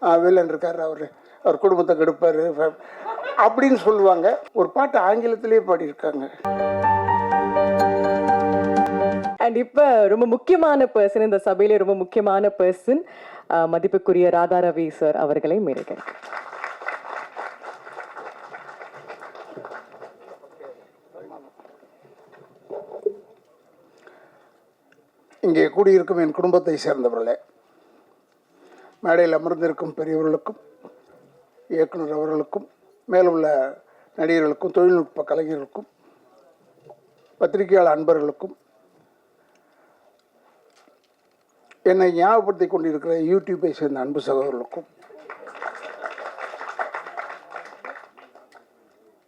Villain இருக்கார், அவர் குடும்பத்தை கெடுப்பார் அப்படின்னு சொல்லுவாங்க. ஒரு பாட்டு ஆங்கிலத்திலே பாடியிருக்காங்க. அண்ட் இப்ப ரொம்ப முக்கியமான பர்சன், இந்த சபையில ரொம்ப முக்கியமான பர்சன், மதிப்புக்குரிய ராதா ரவி சார் அவர்களை மேடைக்கு. இங்கே கூடியிருக்கும் என் குடும்பத்தை சேர்ந்தவர்களே, மேடையில் அமர்ந்திருக்கும் பெரியவர்களுக்கும், இயக்குனர் அவர்களுக்கும், மேலுள்ள நடிகர்களுக்கும், தொழில்நுட்ப கலைஞர்களுக்கும், பத்திரிகையாளர் அன்பர்களுக்கும், என்னை ஞாபகப்படுத்தி கொண்டிருக்கிற யூடியூப்பை சேர்ந்த அன்பு சகோதரர்களுக்கும்,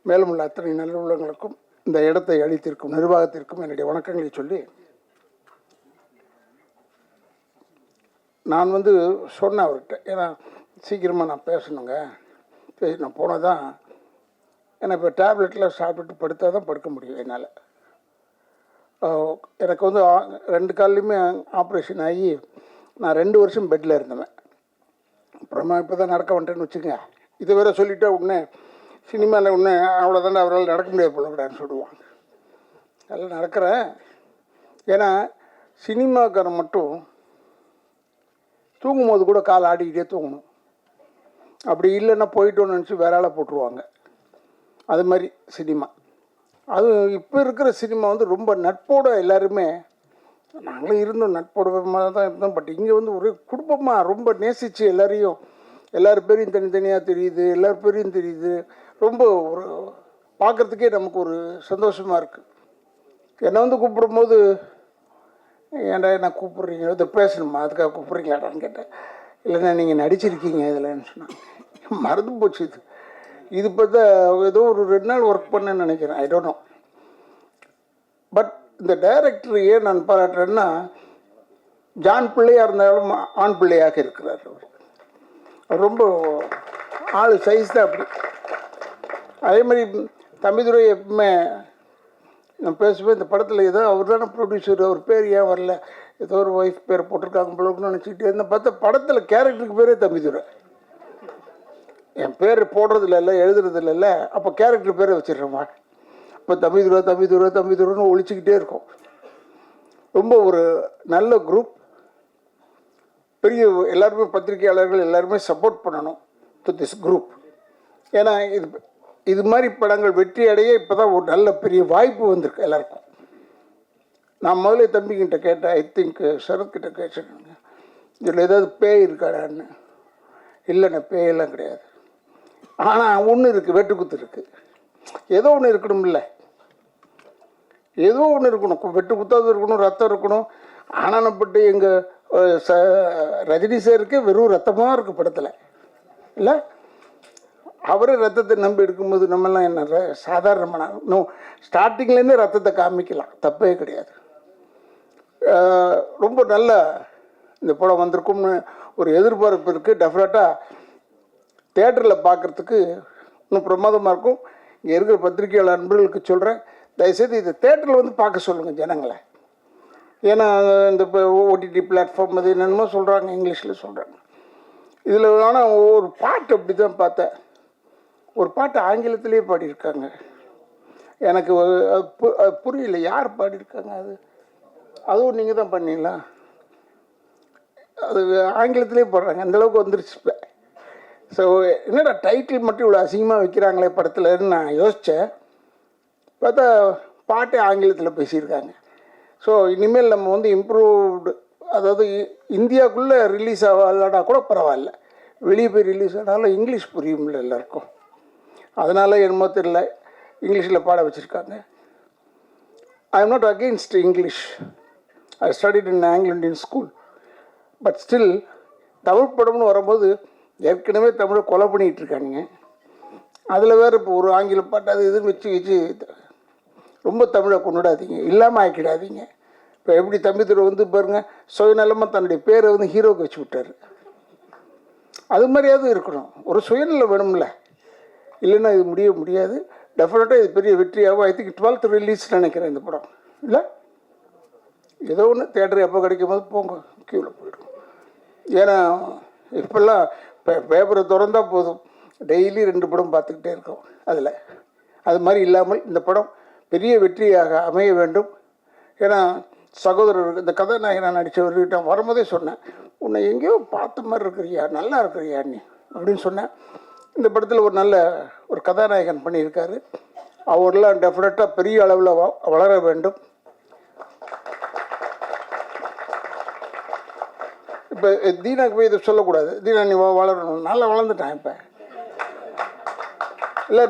மேலும் உள்ள அத்தனை நல்லுள்ளங்களுக்கும், இந்த இடத்தை அளித்திருக்கும் நிர்வாகத்திற்கும் என்னுடைய வணக்கங்களை சொல்லி, நான் சொன்னேன் அவர்கிட்ட, ஏன்னா சீக்கிரமாக நான் பேசணுங்க, நான் போனால் தான், ஏன்னா இப்போ டேப்லெட்டில் சாப்பிட்டுட்டு படுத்தால் தான் படுக்க முடியும் என்னால். எனக்கு 2 கால்லையுமே ஆப்ரேஷன் ஆகி நான் 2 வருஷம் பெட்டில் இருந்தேன். அப்புறமா இப்போ தான் நடக்க வந்துட்டேன்னு வச்சுக்கோங்க. இது வேறு சொல்லிவிட்டா உடனே சினிமாவில் ஒன்று அவ்வளோதானே அவரால் நடக்க முடியாது போலக்கூடாதுன்னு சொல்லுவாங்க. அதில் நடக்கிறேன். ஏன்னா சினிமாக்காரன் மட்டும் தூங்கும் போது கூட கால் ஆடிக்கிட்டே தூங்கணும். அப்படி இல்லைன்னா போயிட்டோன்னு நினச்சி வேற ஆளை போட்டுருவாங்க. அது மாதிரி சினிமா. அது இப்போ இருக்கிற சினிமா ரொம்ப நட்போடு எல்லாருமே, நாங்களும் இருந்தோம் நட்போட தான் இருந்தோம். பட் இங்கே ஒரே குடும்பமாக ரொம்ப நேசித்து எல்லார் பேரையும் தனித்தனியாக தெரியுது, எல்லார் பேரையும் தெரியுது. ரொம்ப ஒரு பார்க்குறதுக்கே நமக்கு ஒரு சந்தோஷமாக இருக்குது. என்னை கூப்பிடும்போது, ஏன்டா என்ன கூப்பிட்றீங்க, இதை பேசணுமா, அதுக்காக கூப்பிட்றீங்களாடான்னு கேட்டேன். இல்லைண்ணா நீங்கள் நடிச்சிருக்கீங்க இதில்ன்னு சொன்னாங்க. மறந்து போச்சு. இது பார்த்தா ஏதோ ஒரு 2 நாள் ஒர்க் பண்ணேன்னு நினைக்கிறேன், ஐ டோன்ட் நோ. பட் இந்த டைரக்டர் ஏன் நான் பாராட்டுறேன்னா, ஜான் பிள்ளையாக இருந்தாலும் ஆண் பிள்ளையாக இருக்கிறார். அவர் ரொம்ப ஆள் சைஸ் தான் அப்படி. அதே மாதிரி தம்பிதுரை எப்பவுமே நான் பேசுவேன், இந்த படத்தில் ஏதோ அவர் தானே ப்ரொடியூசர், அவர் பேர் ஏன் வரல, ஏதோ ஒரு ஒய்ஃப் பேர் போட்டிருக்காங்க போலன்னு நினச்சிக்கிட்டு இருந்தேன். பார்த்தா படத்தில் கேரக்டருக்கு பேரே தம்பிதுரை. என் பேர் போடுறதில்ல, எழுதுறதில்ல, அப்போ கேரக்டர் பேரை வச்சிடுறேம்மா. இப்போ தம்பிதுரைன்னு ஒழிச்சிக்கிட்டே இருக்கும். ரொம்ப ஒரு நல்ல குரூப். பெரிய எல்லாருமே பத்திரிகையாளர்கள் எல்லாருமே சப்போர்ட் பண்ணணும் டு திஸ் குரூப். ஏன்னா இது மாதிரி படங்கள் வெற்றி அடைய இப்போ தான் ஒரு நல்ல பெரிய வாய்ப்பு வந்திருக்கு எல்லாருக்கும். நான் முதல்ல தம்பிக்கிட்ட கேட்டேன், ஐ திங்க் சரத்கிட்ட கேட்டேன், இதில் ஏதாவது பேய் இருக்காடான்னு. இல்லைண்ணா பேயெல்லாம் கிடையாது, ஆனால் ஒன்று இருக்குது, வெட்டுக்குத்து இருக்குது. ஏதோ ஒன்று இருக்கணும்ல, ஏதோ ஒன்று இருக்கணும். வெட்டுக்குத்தாவது இருக்கணும், ரத்தம் இருக்கணும். ஆனானப்பட்டு எங்கள் ரஜினி சாருக்கு வெறும் ரத்தமாக இருக்குது படத்தில், இல்லை? அவரே ரத்தத்தை நம்பி எடுக்கும்போது நம்மெல்லாம் என்ன சாதாரணமான ஸ்டார்டிங்லேருந்தே ரத்தத்தை காமிக்கலாம், தப்பே கிடையாது. ரொம்ப நல்ல இந்த படம் வந்திருக்கும்னு ஒரு எதிர்பார்ப்பு இருக்குது. டெஃபினட்டாக தேட்டரில் பார்க்குறதுக்கு இன்னும் பிரமாதமாக இருக்கும். இங்கே இருக்கிற பத்திரிகையாளர் நண்பர்களுக்கு சொல்கிறேன், தயவுசெய்து இதை தேட்டரில் பார்க்க சொல்லுங்கள் ஜனங்களை. ஏன்னா இந்த இப்போ ஓடிடி பிளாட்ஃபார்ம் அது என்னென்னமோ சொல்கிறாங்க, இங்கிலீஷில் சொல்கிறாங்க. இதில் ஆனால் ஒரு பாட்டு அப்படி தான் பார்த்தேன், ஒரு பாட்டு ஆங்கிலத்திலே பாடியிருக்காங்க. எனக்கு புரியல யார் பாடியிருக்காங்க. அதுவும் நீங்கள் தான் பண்ணீங்களா? அது ஆங்கிலத்திலே பாடுறாங்க, அந்தளவுக்கு வந்துருச்சு இப்போ. ஸோ என்னடா டைட்டில் மட்டும் இவ்வளோ அசிங்கமாக வைக்கிறாங்களே படத்துலன்னு நான் யோசித்தேன். பார்த்தா பாட்டே ஆங்கிலத்தில் பேசியிருக்காங்க. ஸோ இனிமேல் நம்ம இம்ப்ரூவ்டு, அதாவது இந்தியாவுக்குள்ளே ரிலீஸ் ஆகலனா கூட பரவாயில்ல, வெளியே போய் ரிலீஸ் ஆனாலும் இங்கிலீஷ் புரியும்ல எல்லாருக்கும். அதனால் என்னமோ தெரியல இங்கிலீஷில் பாட வச்சுருக்காங்க. I am not against English. I studied in Anglo Indian school. But still Tamil படம்னு வரும்போது ஏற்கனவே தமிழை கொலை பண்ணிகிட்டு இருக்கானுங்க. அதில் வேறு இப்போ ஒரு ஆங்கில பாட்டு அது இதுன்னு வச்சு ரொம்ப தமிழை கொண்டுடாதீங்க, இல்லாமல் ஆக்கிடாதீங்க. இப்போ எப்படி தம்பிதுரை பாருங்கள், சுயநலமாக தன்னுடைய பேரை ஹீரோவுக்கு வச்சு விட்டார். அது மாதிரியாவது இருக்கணும், ஒரு சுயநலம் வேணும்ல, இல்லைன்னா இது முடியாது. டெஃபினட்டாக இது பெரிய வெற்றியாகும். ஐ திங்க் 12th ரிலீஸ் நினைக்கிறேன் இந்த படம், இல்லை? ஏதோ ஒன்று தேட்டர் எப்போ கிடைக்கும் போது போங்க, க்யூவில் போயிடும். ஏன்னா இப்போல்லாம் பேப்பரை திறந்தா போதும், டெய்லி 2 படம் பார்த்துக்கிட்டே இருக்கோம். அதில் அது மாதிரி இல்லாமல் இந்த படம் பெரிய வெற்றியாக அமைய வேண்டும். ஏன்னா சகோதரர் இந்த கதாநாயகனாக நடித்தவர்கிட்ட வரும்போதே சொன்னேன், உன்னை எங்கேயோ பார்த்த மாதிரி இருக்கிறியா, நல்லா இருக்கிறியா நீ அப்படின்னு சொன்னேன். இந்த படத்தில் ஒரு நல்ல ஒரு கதாநாயகன் பண்ணியிருக்காரு. அவரெல்லாம் டெஃபினட்டாக பெரிய அளவில் வளர வேண்டும். இப்போ தீனாக்கு போய் இதை சொல்லக்கூடாது, தீனா நீ வளரணும், நல்லா வளர்ந்துட்டான் இப்போ, இல்லை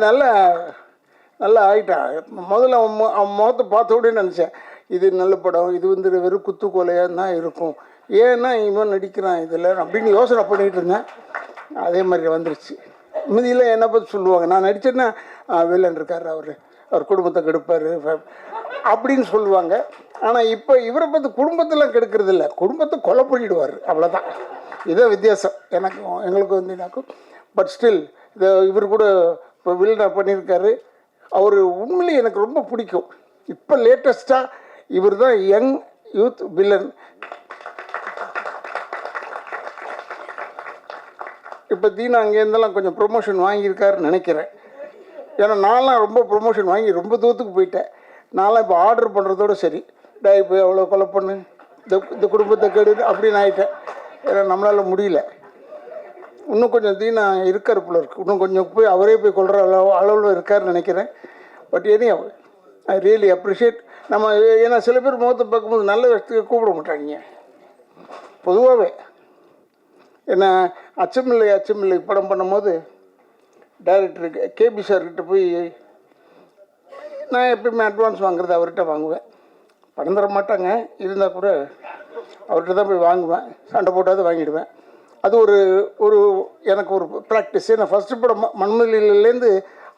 நல்லா ஆகிட்டான். முதல்ல அவன் முகத்தை பார்த்த உடனே நினச்சேன், இது நல்ல படம், இது வந்து வெறும் குத்துக்கோலையாக தான் இருக்கும், ஏன்னா இவன் நடிக்கிறான் இதில் அப்படின்னு யோசனை பண்ணிகிட்டு இருந்தேன். அதே மாதிரி வந்துருச்சு. மீதியில் என்னை பற்றி சொல்லுவாங்க, நான் நடித்தேன்னா வில்லன் இருக்கார், அவர் குடும்பத்தை கெடுப்பார் அப்படின்னு சொல்லுவாங்க. ஆனால் இப்போ இவரை பற்றி குடும்பத்தெல்லாம் கெடுக்கிறது இல்லை, குடும்பத்தை கொலை பண்ணிவிடுவார், அவ்வளோதான். இதான் வித்தியாசம் எங்களுக்கு வந்து எனக்கும். பட் ஸ்டில் இவர் கூட இப்போ வில்லனாக பண்ணியிருக்காரு. அவர் உண்மையிலேயே எனக்கு ரொம்ப பிடிக்கும். இப்போ லேட்டஸ்ட்டாக இவர் தான் யங் யூத் வில்லன். இப்போ தீனா அங்கேருந்தெல்லாம் கொஞ்சம் ப்ரொமோஷன் வாங்கியிருக்காருன்னு நினைக்கிறேன். ஏன்னா நான்லாம் ரொம்ப ப்ரொமோஷன் வாங்கி ரொம்ப தூரத்துக்கு போயிட்டேன். நான்லாம் இப்போ ஆர்டர் பண்ணுறதோடு சரி, போய் அவ்வளோ கொலை பண்ணு, இந்த குடும்பத்தை கெடு அப்படின்னு ஆகிட்டேன். ஏன்னா நம்மளால் முடியல. இன்னும் கொஞ்சம் தீனா இருக்கார் போல இருக்குது, இன்னும் கொஞ்சம் போய் அவரே போய் கொள்கிற அளவில் இருக்காருன்னு நினைக்கிறேன். But any I really appreciate. நம்ம ஏன்னா சில பேர் முகத்தை பார்க்கும்போது நல்ல விஷயத்துக்கு கூப்பிட மாட்டாங்க பொதுவாகவே. ஏன்னா அச்சமில்லை படம் பண்ணும்போது டைரக்டருக்கு கேபி சார்கிட்ட போய் நான் எப்பயுமே அட்வான்ஸ் வாங்குறது அவர்கிட்ட வாங்குவேன். படம் தர மாட்டாங்க, இருந்தால் கூட அவர்கிட்ட தான் போய் வாங்குவேன். சண்டை போட்டாவது வாங்கிடுவேன். அது ஒரு எனக்கு ஒரு ப்ராக்டிஸ். நான் ஃபஸ்ட்டு படம் மண்மொழியிலேருந்து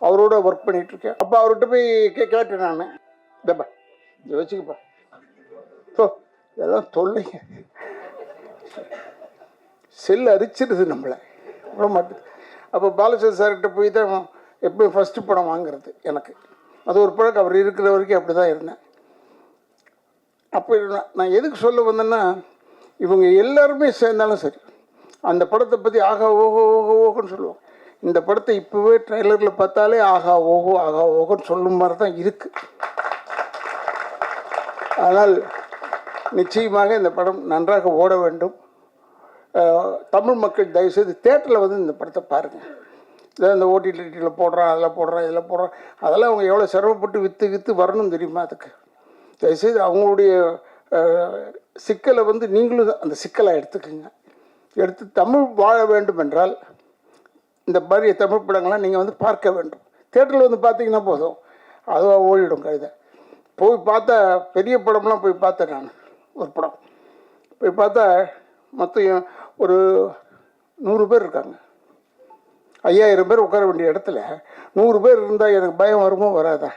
அவரோட ஒர்க் பண்ணிகிட்ருக்கேன். அப்போ அவர்கிட்ட போய் கேட்டேன் நான், இதப்பா இதை வச்சுக்கப்பா, ஸோ இதெல்லாம் தொல்லைங்க, செல் அரிச்சிடுது நம்மளை விட மாட்டேது. அப்போ பாலச்சந்திர சார்கிட்ட போய் தான் எப்போயும் ஃபஸ்ட்டு படம் வாங்குறது எனக்கு. அது ஒரு பழக்கம், அவர் இருக்கிற வரைக்கும் அப்படி தான் இருந்தேன். அப்போ நான் எதுக்கு சொல்ல வந்தேன்னா, இவங்க எல்லாருமே சேர்ந்தாலும் சரி அந்த படத்தை பற்றி ஆகா ஓஹோ ஓஹோ ஓஹோன்னு சொல்லுவாங்க. இந்த படத்தை இப்போவே ட்ரெய்லரில் பார்த்தாலே ஆகா ஓஹோன்னு சொல்லும் மாதிரி தான் இருக்குது. ஆனால் நிச்சயமாக இந்த படம் நன்றாக ஓட வேண்டும். தமிழ் மக்கள் தயவுசெய்து தேட்டரில் வந்து இந்த படத்தை பாருங்கள். இதை இந்த ஓடிடியில் போடுறான், அதில் போடுறான், இதில் போடுறான், அதெல்லாம் அவங்க எவ்வளோ சிரமப்பட்டு விற்று வரணும் தெரியுமா? அதுக்கு தயவுசெய்து அவங்களுடைய சிக்கலை வந்து நீங்களும் அந்த சிக்கலை எடுத்து தமிழ் வாழ வேண்டும் என்றால் இந்த மாதிரி தமிழ் படங்கள்லாம் நீங்கள் வந்து பார்க்க வேண்டும். தேட்டரில் வந்து பார்த்தீங்கன்னா போதும், அதுவாக ஓடிடும் கழுதை. போய் பார்த்தா பெரிய படம்லாம் போய் பார்த்தேன் நான். ஒரு படம் போய் பார்த்தா மொத்தம் ஒரு 100 பேர் இருக்காங்க. 5000 பேர் உட்கார வேண்டிய இடத்துல 100 பேர் இருந்தால் எனக்கு பயம் வருமோ வராதா?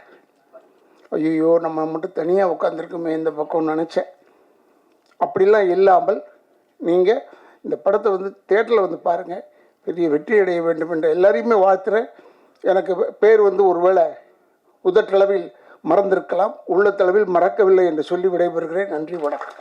ஐயோ நம்ம மட்டும் தனியாக உட்காந்துருக்குமே இந்த பக்கம்னு நினச்சேன். அப்படிலாம் இல்லாமல் நீங்கள் இந்த படத்தை வந்து தேட்டரில் வந்து பாருங்கள், பெரிய வெற்றி அடைய வேண்டும் என்று எல்லாரையுமே வாழ்த்துறேன். எனக்கு பேர் வந்து ஒருவேளை உதட்டளவில் மறந்திருக்கலாம், உள்ளத்தளவில் மறக்கவில்லை என்று சொல்லி விடைபெறுகிறேன். நன்றி, வணக்கம்.